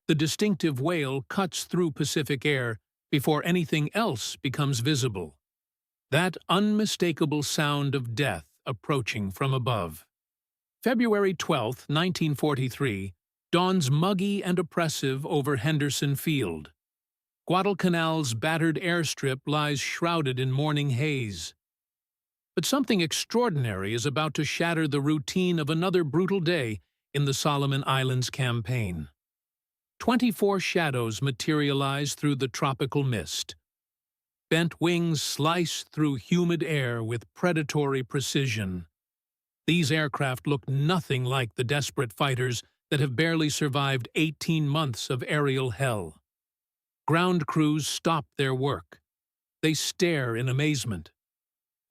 The distinctive wail cuts through Pacific air before anything else becomes visible. That unmistakable sound of death approaching from above. February 12, 1943, dawns muggy and oppressive over Henderson Field. Guadalcanal's battered airstrip lies shrouded in morning haze. But something extraordinary is about to shatter the routine of another brutal day in the Solomon Islands campaign. 24 shadows materialize through the tropical mist. Bent wings slice through humid air with predatory precision. These aircraft look nothing like the desperate fighters that have barely survived 18 months of aerial hell. Ground crews stop their work. They stare in amazement.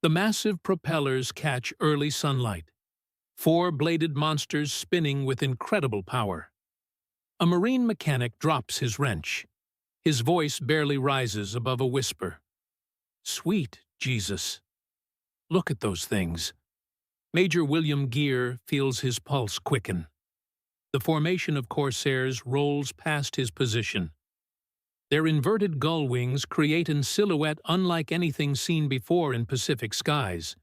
The massive propellers catch early sunlight, four-bladed monsters spinning with incredible power. A marine mechanic drops his wrench. His voice barely rises above a whisper. Sweet Jesus. Look at those things. Major William Gear feels his pulse quicken. The formation of Corsairs rolls past his position. Their inverted gull wings create a silhouette unlike anything seen before in Pacific skies.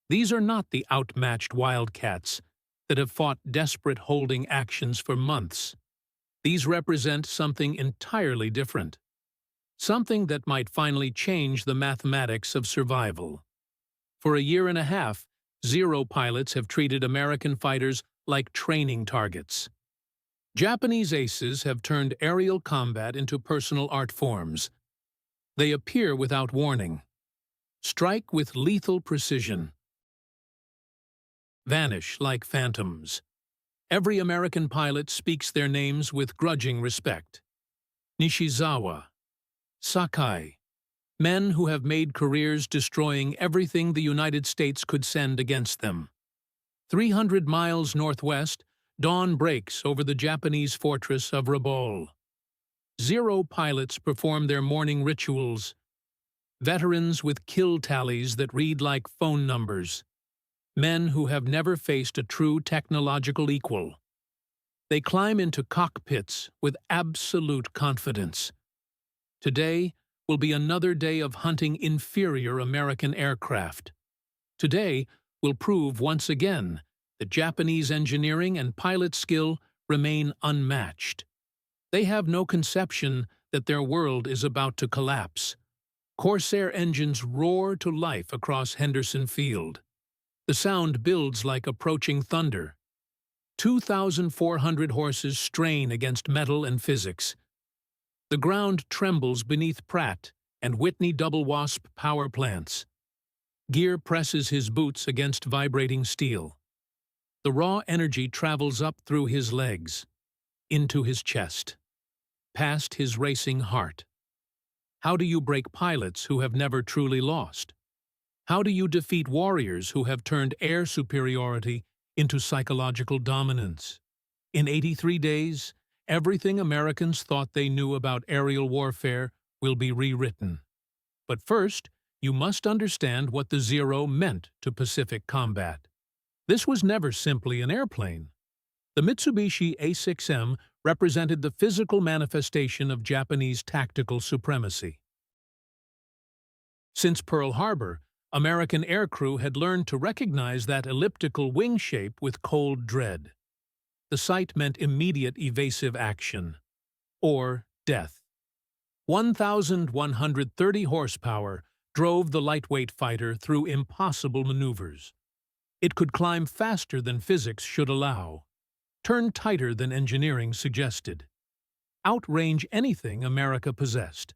These are not the outmatched wildcats that have fought desperate holding actions for months. These represent something entirely different. Something that might finally change the mathematics of survival. For a year and a half, Zero pilots have treated American fighters like training targets. Japanese aces have turned aerial combat into personal art forms. They appear without warning, strike with lethal precision, vanish like phantoms. Every American pilot speaks their names with grudging respect. Nishizawa, Sakai, men who have made careers destroying everything the United States could send against them. 300 miles northwest, dawn breaks over the Japanese fortress of Rabaul. Zero pilots perform their morning rituals. Veterans with kill tallies that read like phone numbers. Men who have never faced a true technological equal. They climb into cockpits with absolute confidence. Today will be another day of hunting inferior American aircraft. Today will prove once again that Japanese engineering and pilot skill remain unmatched. They have no conception that their world is about to collapse. Corsair engines roar to life across Henderson Field. The sound builds like approaching thunder. 2,400 horses strain against metal and physics. The ground trembles beneath Pratt and Whitney Double Wasp power plants. Gear presses his boots against vibrating steel. The raw energy travels up through his legs, into his chest, past his racing heart. How do you break pilots who have never truly lost? How do you defeat warriors who have turned air superiority into psychological dominance? In 83 days, everything Americans thought they knew about aerial warfare will be rewritten. But first, you must understand what the Zero meant to Pacific combat. This was never simply an airplane. The Mitsubishi A6M represented the physical manifestation of Japanese tactical supremacy. Since Pearl Harbor, American aircrew had learned to recognize that elliptical wing shape with cold dread. The sight meant immediate evasive action, or death. 1,130 horsepower drove the lightweight fighter through impossible maneuvers. It could climb faster than physics should allow, turn tighter than engineering suggested, outrange anything America possessed.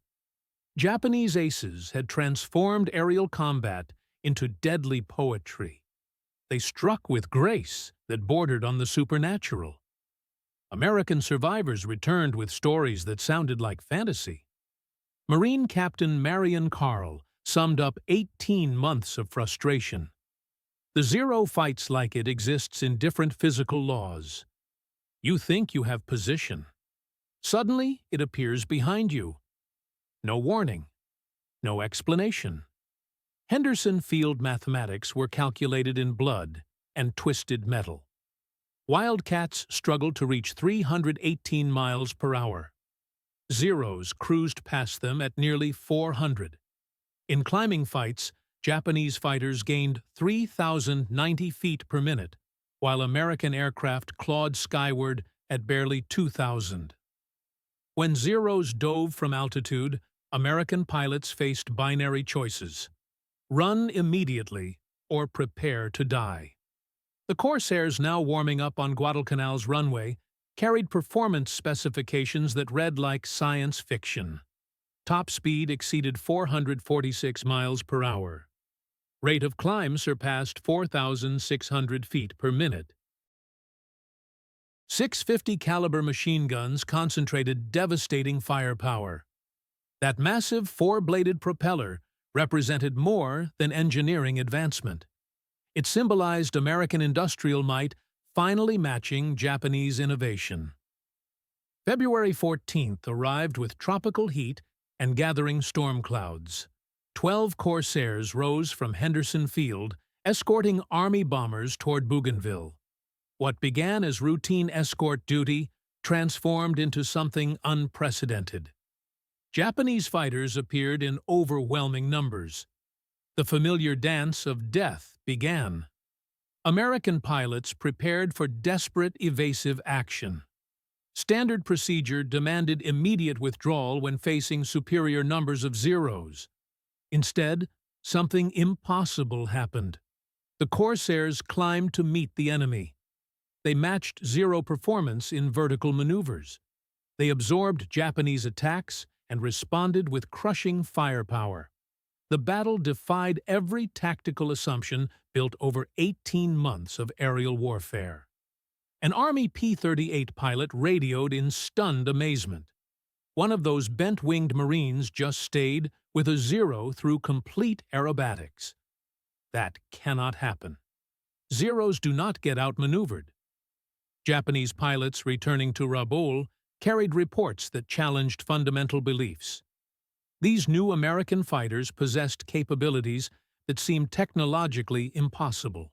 Japanese aces had transformed aerial combat into deadly poetry. They struck with grace that bordered on the supernatural. American survivors returned with stories that sounded like fantasy. Marine Captain Marion Carl summed up 18 months of frustration. The Zero fights like it exists in different physical laws. You think you have position. Suddenly, it appears behind you. No warning. No explanation. Henderson Field mathematics were calculated in blood and twisted metal. Wildcats struggled to reach 318 miles per hour. Zeros cruised past them at nearly 400. In climbing fights, Japanese fighters gained 3,090 feet per minute, while American aircraft clawed skyward at barely 2,000. When Zeros dove from altitude, American pilots faced binary choices: run immediately or prepare to die. The Corsairs, now warming up on Guadalcanal's runway, carried performance specifications that read like science fiction. Top speed exceeded 446 miles per hour. Rate of climb surpassed 4,600 feet per minute. 650 caliber machine guns concentrated devastating firepower. That massive four-bladed propeller represented more than engineering advancement. It symbolized American industrial might finally matching Japanese innovation. February 14th arrived with tropical heat and gathering storm clouds. 12 Corsairs rose from Henderson Field, escorting Army bombers toward Bougainville. What began as routine escort duty transformed into something unprecedented. Japanese fighters appeared in overwhelming numbers. The familiar dance of death began. American pilots prepared for desperate evasive action. Standard procedure demanded immediate withdrawal when facing superior numbers of Zeros. Instead, something impossible happened. The Corsairs climbed to meet the enemy. They matched Zero performance in vertical maneuvers. They absorbed Japanese attacks and responded with crushing firepower. The battle defied every tactical assumption built over 18 months of aerial warfare. An Army P-38 pilot radioed in stunned amazement. One of those bent-winged Marines just stayed with a Zero through complete aerobatics. That cannot happen. Zeros do not get outmaneuvered. Japanese pilots returning to Rabaul carried reports that challenged fundamental beliefs. These new American fighters possessed capabilities that seemed technologically impossible.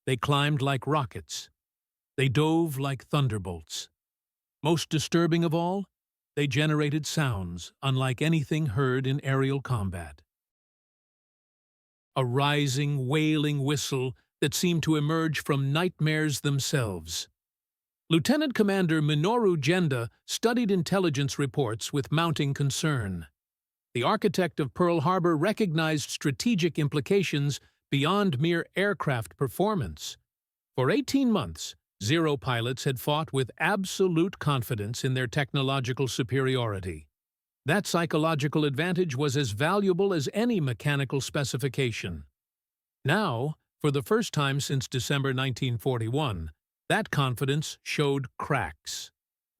They climbed like rockets. They dove like thunderbolts. Most disturbing of all, they generated sounds unlike anything heard in aerial combat. A rising, wailing whistle that seemed to emerge from nightmares themselves. Lieutenant Commander Minoru Genda studied intelligence reports with mounting concern. The architect of Pearl Harbor recognized strategic implications beyond mere aircraft performance. For 18 months, Zero pilots had fought with absolute confidence in their technological superiority. That psychological advantage was as valuable as any mechanical specification. Now, for the first time since December 1941, that confidence showed cracks.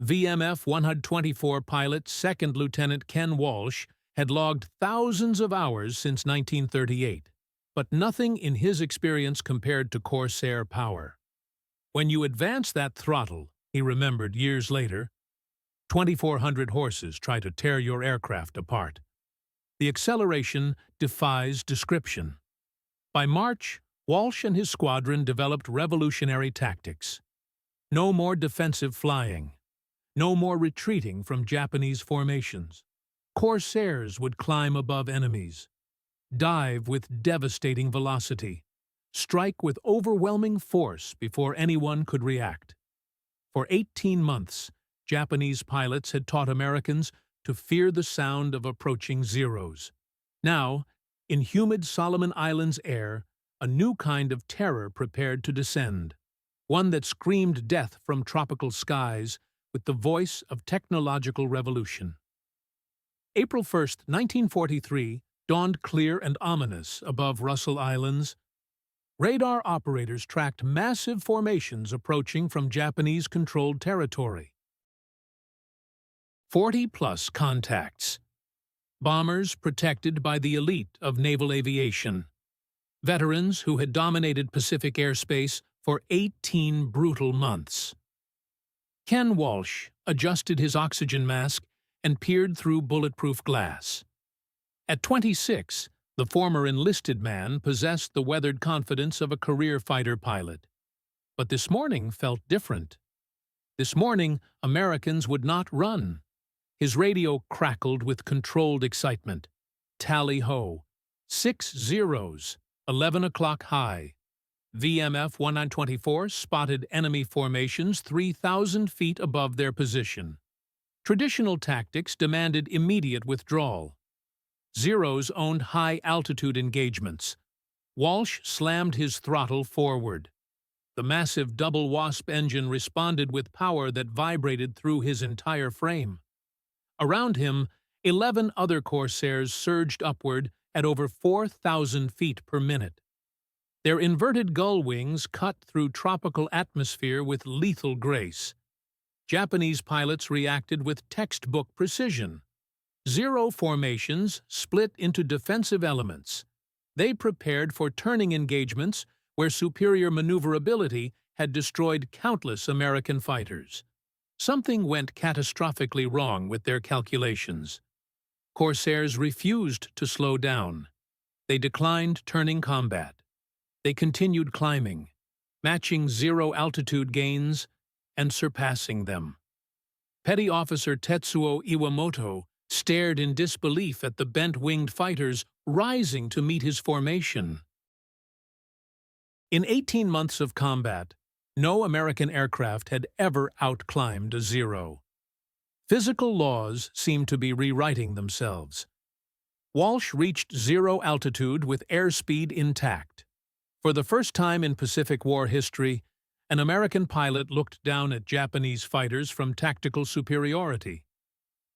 VMF 124 pilot 2nd Lieutenant Ken Walsh had logged thousands of hours since 1938, but nothing in his experience compared to Corsair power. When you advance that throttle, he remembered years later, 2,400 horses try to tear your aircraft apart. The acceleration defies description. By March, Walsh and his squadron developed revolutionary tactics. No more defensive flying. No more retreating from Japanese formations. Corsairs would climb above enemies, dive with devastating velocity, strike with overwhelming force before anyone could react. For 18 months, Japanese pilots had taught Americans to fear the sound of approaching Zeros. Now, in humid Solomon Islands air, a new kind of terror prepared to descend, one that screamed death from tropical skies with the voice of technological revolution. April 1, 1943, dawned clear and ominous above Russell Islands. Radar operators tracked massive formations approaching from Japanese-controlled territory. 40-plus contacts. Bombers protected by the elite of naval aviation. Veterans who had dominated Pacific airspace for 18 brutal months. Ken Walsh adjusted his oxygen mask and peered through bulletproof glass. At 26, the former enlisted man possessed the weathered confidence of a career fighter pilot. But this morning felt different. This morning, Americans would not run. His radio crackled with controlled excitement. Tally-ho. 6 zeros, 11 o'clock high. VMF 1924 spotted enemy formations 3,000 feet above their position. Traditional tactics demanded immediate withdrawal. Zeros owned high-altitude engagements. Walsh slammed his throttle forward. The massive double Wasp engine responded with power that vibrated through his entire frame. Around him, 11 other Corsairs surged upward at over 4,000 feet per minute. Their inverted gull wings cut through tropical atmosphere with lethal grace. Japanese pilots reacted with textbook precision. Zero formations split into defensive elements. They prepared for turning engagements where superior maneuverability had destroyed countless American fighters. Something went catastrophically wrong with their calculations. Corsairs refused to slow down. They declined turning combat. They continued climbing, matching zero altitude gains and surpassing them. Petty Officer Tetsuo Iwamoto stared in disbelief at the bent-winged fighters rising to meet his formation. In 18 months of combat, no American aircraft had ever outclimbed a zero. Physical laws seemed to be rewriting themselves. Walsh reached zero altitude with airspeed intact. For the first time in Pacific War history, an American pilot looked down at Japanese fighters from tactical superiority.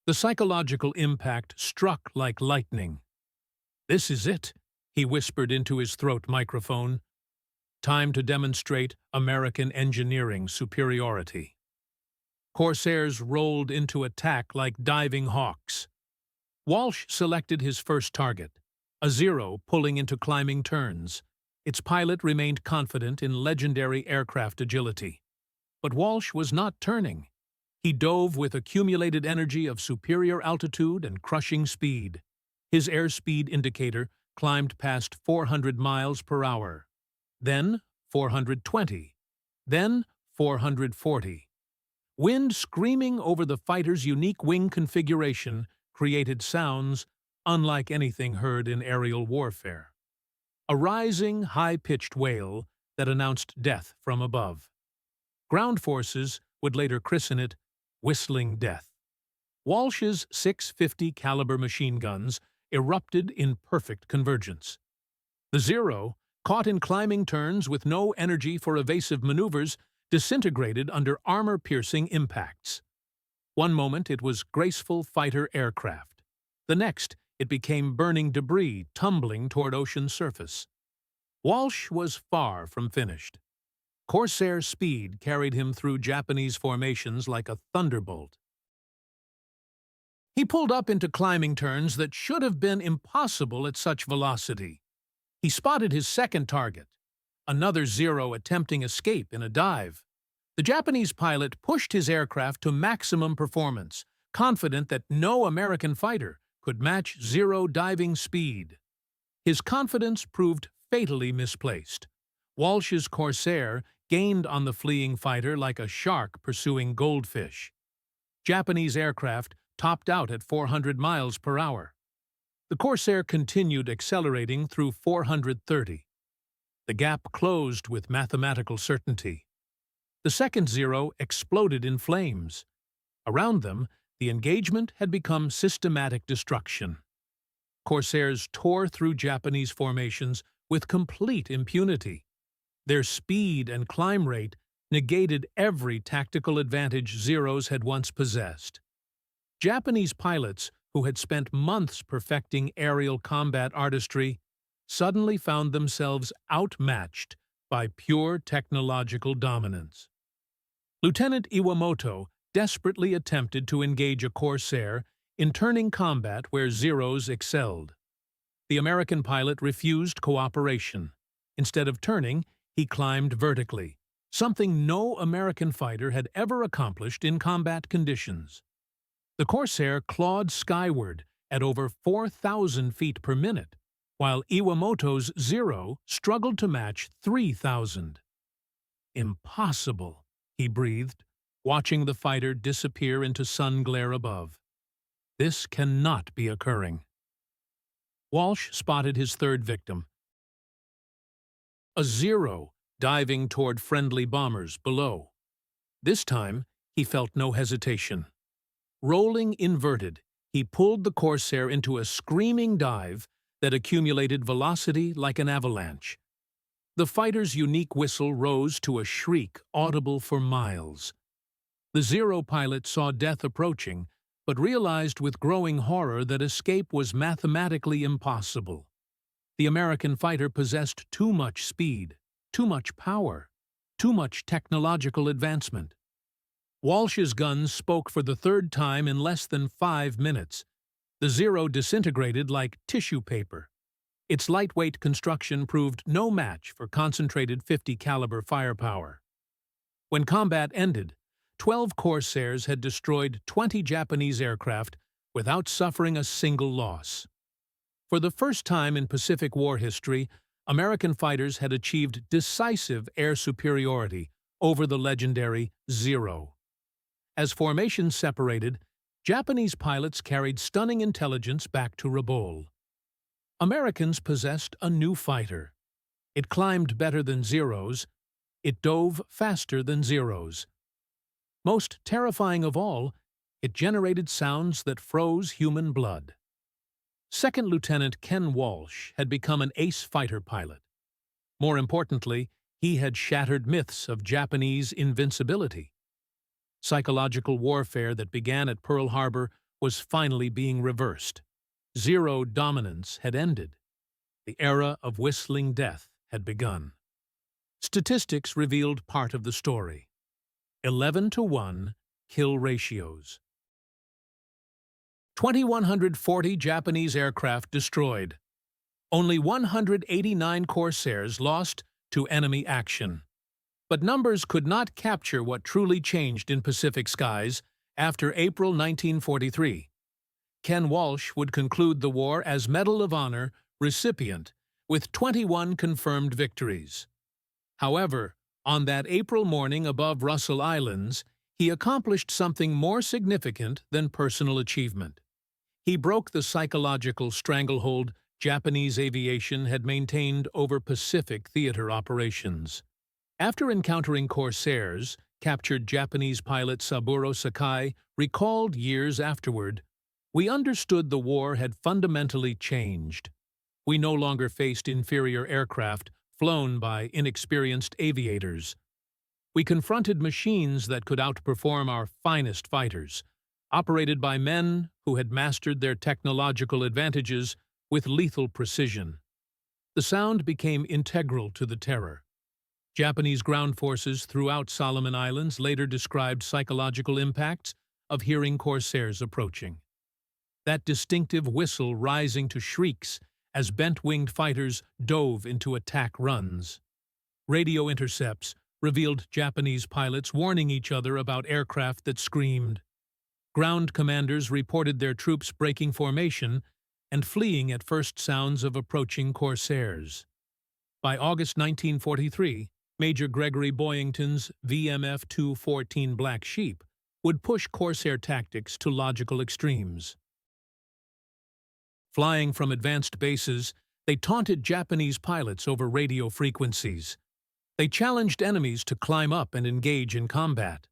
The psychological impact struck like lightning. "This is it," he whispered into his throat microphone. "Time to demonstrate American engineering superiority." Corsairs rolled into attack like diving hawks. Walsh selected his first target, a zero pulling into climbing turns. Its pilot remained confident in legendary aircraft agility. But Walsh was not turning. He dove with accumulated energy of superior altitude and crushing speed. His airspeed indicator climbed past 400 miles per hour. Then 420. Then 440. Wind screaming over the fighter's unique wing configuration created sounds unlike anything heard in aerial warfare. A rising, high-pitched wail that announced death from above. Ground forces would later christen it Whistling Death. Walsh's 650 caliber machine guns erupted in perfect convergence. The Zero, caught in climbing turns with no energy for evasive maneuvers, disintegrated under armor-piercing impacts. One moment it was graceful fighter aircraft. The next, it became burning debris tumbling toward ocean surface. Walsh was far from finished. Corsair speed carried him through Japanese formations like a thunderbolt. He pulled up into climbing turns that should have been impossible at such velocity. He spotted his second target, another Zero attempting escape in a dive. The Japanese pilot pushed his aircraft to maximum performance, confident that no American fighter could match Zero diving speed. His confidence proved fatally misplaced. Walsh's Corsair gained on the fleeing fighter like a shark pursuing goldfish. Japanese aircraft topped out at 400 miles per hour. The Corsair continued accelerating through 430. The gap closed with mathematical certainty. The second Zero exploded in flames. Around them, the engagement had become systematic destruction. Corsairs tore through Japanese formations with complete impunity. Their speed and climb rate negated every tactical advantage Zeros had once possessed. Japanese pilots, who had spent months perfecting aerial combat artistry, suddenly found themselves outmatched by pure technological dominance. Lieutenant Iwamoto desperately attempted to engage a Corsair in turning combat where Zeros excelled. The American pilot refused cooperation. Instead of turning, he climbed vertically, something no American fighter had ever accomplished in combat conditions. The Corsair clawed skyward at over 4,000 feet per minute, while Iwamoto's Zero struggled to match 3,000. "Impossible," he breathed, watching the fighter disappear into sun glare above. "This cannot be occurring." Walsh spotted his third victim, a Zero diving toward friendly bombers below. This time, he felt no hesitation. Rolling inverted, he pulled the Corsair into a screaming dive that accumulated velocity like an avalanche. The fighter's unique whistle rose to a shriek audible for miles. The Zero pilot saw death approaching, but realized with growing horror that escape was mathematically impossible. The American fighter possessed too much speed, too much power, too much technological advancement. Walsh's guns spoke for the third time in less than 5 minutes. The Zero disintegrated like tissue paper. Its lightweight construction proved no match for concentrated .50 caliber firepower. When combat ended, 12 Corsairs had destroyed 20 Japanese aircraft without suffering a single loss. For the first time in Pacific War history, American fighters had achieved decisive air superiority over the legendary Zero. As formations separated, Japanese pilots carried stunning intelligence back to Rabaul. Americans possessed a new fighter. It climbed better than Zeros. It dove faster than Zeros. Most terrifying of all, it generated sounds that froze human blood. Second Lieutenant Ken Walsh had become an ace fighter pilot. More importantly, he had shattered myths of Japanese invincibility. Psychological warfare that began at Pearl Harbor was finally being reversed. Zero dominance had ended. The era of whistling death had begun. Statistics revealed part of the story. 11-to-1 kill ratios. 2,140 Japanese aircraft destroyed. Only 189 Corsairs lost to enemy action. But numbers could not capture what truly changed in Pacific skies after April 1943. Ken Walsh would conclude the war as Medal of Honor recipient with 21 confirmed victories. However, on that April morning above Russell Islands, he accomplished something more significant than personal achievement. He broke the psychological stranglehold Japanese aviation had maintained over Pacific theater operations. After encountering Corsairs, captured Japanese pilot Saburo Sakai recalled years afterward, "We understood the war had fundamentally changed. We no longer faced inferior aircraft flown by inexperienced aviators. We confronted machines that could outperform our finest fighters, operated by men who had mastered their technological advantages with lethal precision." The sound became integral to the terror. Japanese ground forces throughout Solomon Islands later described psychological impacts of hearing Corsairs approaching. That distinctive whistle rising to shrieks as bent-winged fighters dove into attack runs. Radio intercepts revealed Japanese pilots warning each other about aircraft that screamed. Ground commanders reported their troops breaking formation and fleeing at first sounds of approaching Corsairs. By August 1943, Major Gregory Boyington's VMF 214 Black Sheep would push Corsair tactics to logical extremes. Flying from advanced bases, they taunted Japanese pilots over radio frequencies. They challenged enemies to climb up and engage in combat.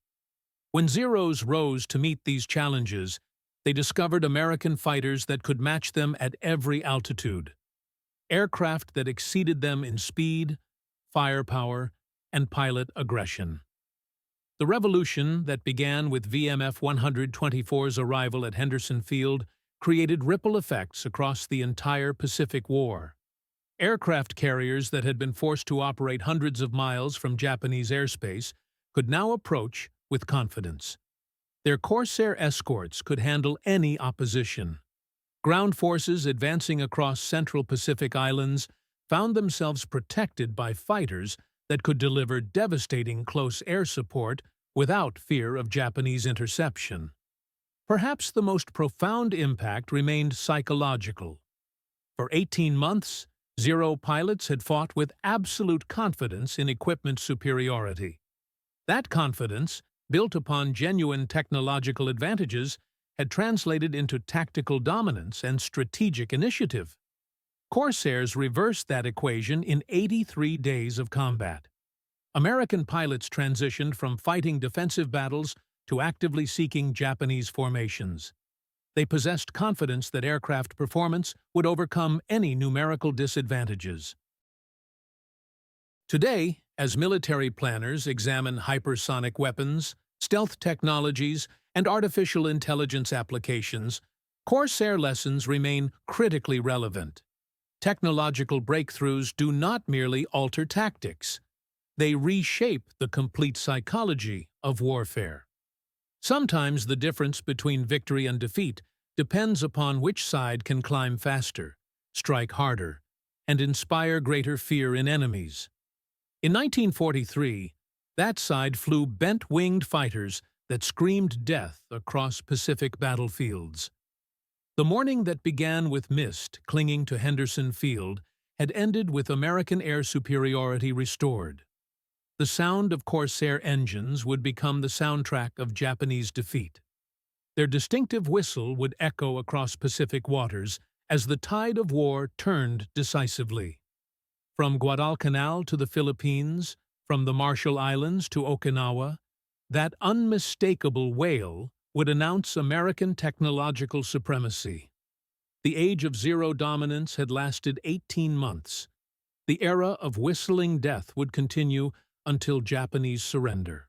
When Zeros rose to meet these challenges, they discovered American fighters that could match them at every altitude. Aircraft that exceeded them in speed, firepower, and pilot aggression. The revolution that began with VMF 124's arrival at Henderson Field created ripple effects across the entire Pacific War. Aircraft carriers that had been forced to operate hundreds of miles from Japanese airspace could now approach with confidence. Their Corsair escorts could handle any opposition. Ground forces advancing across central Pacific islands found themselves protected by fighters that could deliver devastating close air support without fear of Japanese interception. Perhaps the most profound impact remained psychological. For 18 months, Zero pilots had fought with absolute confidence in equipment superiority. That confidence, built upon genuine technological advantages, had translated into tactical dominance and strategic initiative. Corsairs reversed that equation in 83 days of combat. American pilots transitioned from fighting defensive battles to actively seeking Japanese formations. They possessed confidence that aircraft performance would overcome any numerical disadvantages. Today, as military planners examine hypersonic weapons, stealth technologies, and artificial intelligence applications, Corsair lessons remain critically relevant. Technological breakthroughs do not merely alter tactics. They reshape the complete psychology of warfare. Sometimes the difference between victory and defeat depends upon which side can climb faster, strike harder, and inspire greater fear in enemies. In 1943, that side flew bent-winged fighters that screamed death across Pacific battlefields. The morning that began with mist clinging to Henderson Field had ended with American air superiority restored. The sound of Corsair engines would become the soundtrack of Japanese defeat. Their distinctive whistle would echo across Pacific waters as the tide of war turned decisively. From Guadalcanal to the Philippines, from the Marshall Islands to Okinawa, that unmistakable wail would announce American technological supremacy. The age of zero dominance had lasted 18 months. The era of whistling death would continue until Japanese surrender.